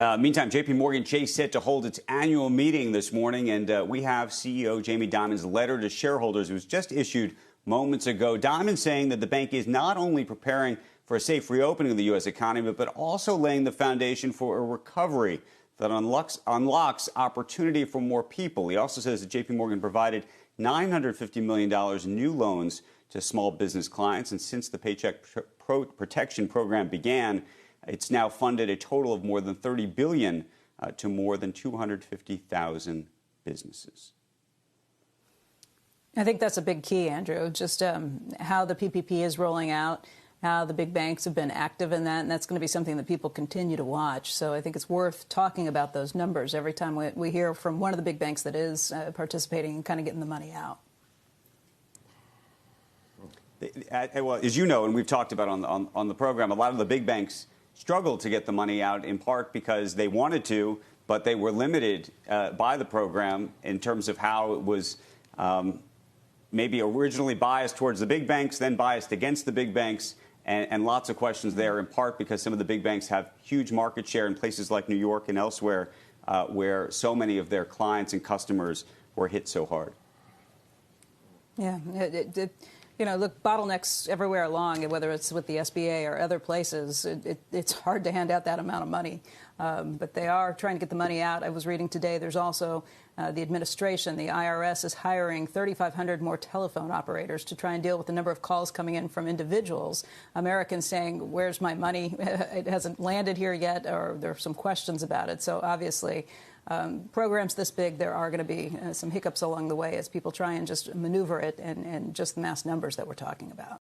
Meantime, J.P. Morgan Chase set to hold its annual meeting this morning, and we have CEO Jamie Dimon's letter to shareholders. It was just issued moments ago. Dimon saying that the bank is not only preparing for a safe reopening of the U.S. economy, but also laying the foundation for a recovery that unlocks opportunity for more people. He also says that J.P. Morgan provided $950 million in new loans to small business clients, and since the Paycheck Protection Program began, it's now funded a total of more than $30 billion to more than 250,000 businesses. I think that's a big key, Andrew, just how the PPP is rolling out, how the big banks have been active in that, and that's going to be something that people continue to watch. So I think it's worth talking about those numbers every time we hear from one of the big banks that is participating and kind of getting the money out. Well, as you know, and we've talked about on the program, a lot of the big banks struggled to get the money out, in part because they wanted to, but they were limited by the program in terms of how it was maybe originally biased towards the big banks, then biased against the big banks, and lots of questions there, in part because some of the big banks have huge market share in places like New York and elsewhere where so many of their clients and customers were hit so hard. Yeah, you know, look, bottlenecks everywhere along, whether it's with the SBA or other places, it's hard to hand out that amount of money. But they are trying to get the money out. I was reading today there's also the administration, the IRS, is hiring 3,500 more telephone operators to try and deal with the number of calls coming in from individuals, Americans saying, where's my money? It hasn't landed here yet, or there are some questions about it. So obviously, programs this big, there are going to be some hiccups along the way as people try and just maneuver it and just the mass numbers that we're talking about.